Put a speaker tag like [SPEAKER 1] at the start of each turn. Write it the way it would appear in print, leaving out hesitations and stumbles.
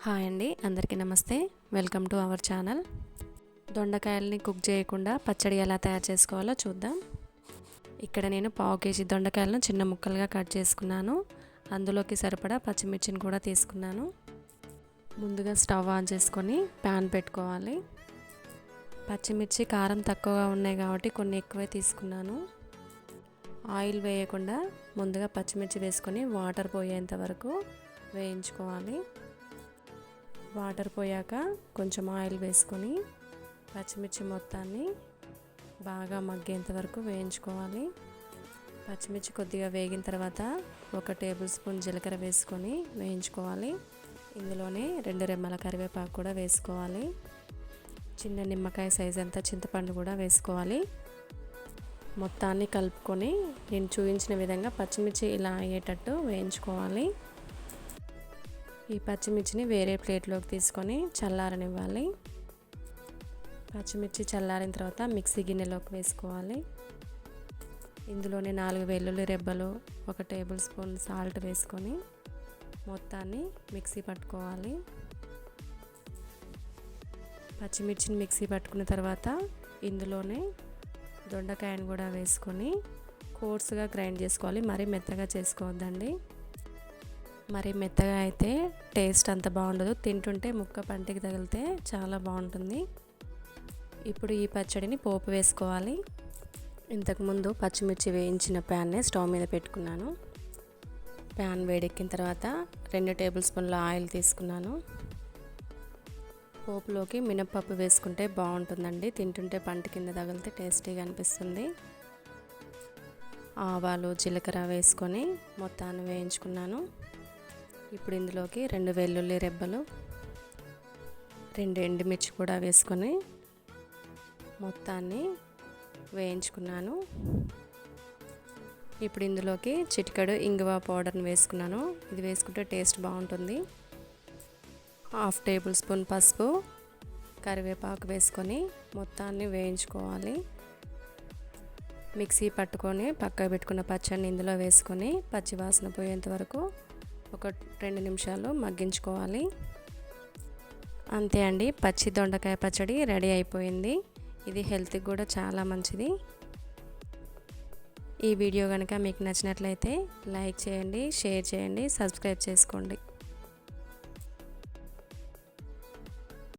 [SPEAKER 1] Hi అండి, అందరికీ నమస్తే. Welcome to our channel. దొండకాయలని కుక్ చేయకుండా పచ్చడి ఎలా తయారు చేసుకోవాలో చూద్దాం. ఇక్కడ నేను పావు కేజీ దొండకాయలను చిన్న ముక్కలుగా కట్ చేసుకున్నాను. అందులోకి సరిపడా పచ్చిమిర్చిని కూడా తీసుకున్నాను. ముందుగా స్టవ్ ఆన్ చేసుకొని ప్యాన్ పెట్టుకోవాలి. పచ్చిమిర్చి కారం తక్కువగా ఉన్నాయి కాబట్టి కొన్ని ఎక్కువే తీసుకున్నాను. ఆయిల్ వేయకుండా ముందుగా పచ్చిమిర్చి వేసుకొని వాటర్ పోయేంత వరకు వేయించుకోవాలి. వాటర్ పోయాక కొంచెం ఆయిల్ వేసుకొని పచ్చిమిర్చి మొత్తాన్ని బాగా మగ్గేంత వరకు వేయించుకోవాలి. పచ్చిమిర్చి కొద్దిగా వేగిన తర్వాత 1 టేబుల్ స్పూన్ జీలకర్ర వేసుకొని వేయించుకోవాలి. ఇందులోనే 2 రెమ్మల కరివేపాకు కూడా వేసుకోవాలి. చిన్న నిమ్మకాయ సైజ్ అంతా చింతపండు కూడా వేసుకోవాలి. మొత్తాన్ని కలుపుకొని నేను చూపించిన విధంగా పచ్చిమిర్చి ఇలా అయ్యేటట్టు వేయించుకోవాలి. ఈ పచ్చిమిర్చిని వేరే ప్లేట్లోకి తీసుకొని చల్లారనివ్వాలి. పచ్చిమిర్చి చల్లారిన తర్వాత మిక్సీ గిన్నెలోకి వేసుకోవాలి. ఇందులోనే 4 వెల్లుల్లి రెబ్బలు, 1 టేబుల్ స్పూన్ సాల్ట్ వేసుకొని మొత్తాన్ని మిక్సీ పట్టుకోవాలి. పచ్చిమిర్చిని మిక్సీ పట్టుకున్న తర్వాత ఇందులోనే దొండకాయను కూడా వేసుకొని కోర్సుగా గ్రైండ్ చేసుకోవాలి. మరీ మెత్తగా చేసుకోవద్దండి. మరి మెత్తగా అయితే టేస్ట్ అంత బాగుండదు. తింటుంటే ముక్క పంటికి తగిలితే చాలా బాగుంటుంది. ఇప్పుడు ఈ పచ్చడిని పోపు వేసుకోవాలి. ఇంతకుముందు పచ్చిమిర్చి వేయించిన ప్యాన్ని స్టవ్ మీద పెట్టుకున్నాను. ప్యాన్ వేడెక్కిన తర్వాత 2 టేబుల్ స్పూన్ల ఆయిల్ తీసుకున్నాను. పోపులోకి మినప్పప్పు వేసుకుంటే బాగుంటుందండి. తింటుంటే పంట కింద తగిలితే టేస్టీగా అనిపిస్తుంది. ఆవాలు, జీలకర్ర వేసుకొని మొత్తాన్ని వేయించుకున్నాను. ఇప్పుడు ఇందులోకి 2 వెల్లుల్లి రెబ్బలు, 2 ఎండుమిర్చి కూడా వేసుకొని మొత్తాన్ని వేయించుకున్నాను. ఇప్పుడు ఇందులోకి చిటికెడు ఇంగువ పౌడర్ని వేసుకున్నాను. ఇది వేసుకుంటే టేస్ట్ బాగుంటుంది. 1/2 టేబుల్ స్పూన్ పసుపు, కరివేపాకు వేసుకొని మొత్తాన్ని వేయించుకోవాలి. మిక్సీ పట్టుకొని పక్కకు పెట్టుకున్న పచ్చడిని ఇందులో వేసుకొని పచ్చివాసన పోయేంత వరకు 1-2 నిమిషాలు మగ్గించుకోవాలి. అంతే అండి, పచ్చి దొండకాయ పచ్చడి రెడీ అయిపోయింది. ఇది హెల్త్కి కూడా చాలా మంచిది. ఈ వీడియో కనుక మీకు నచ్చినట్లయితే లైక్ చేయండి, షేర్ చేయండి, సబ్స్క్రైబ్ చేసుకోండి.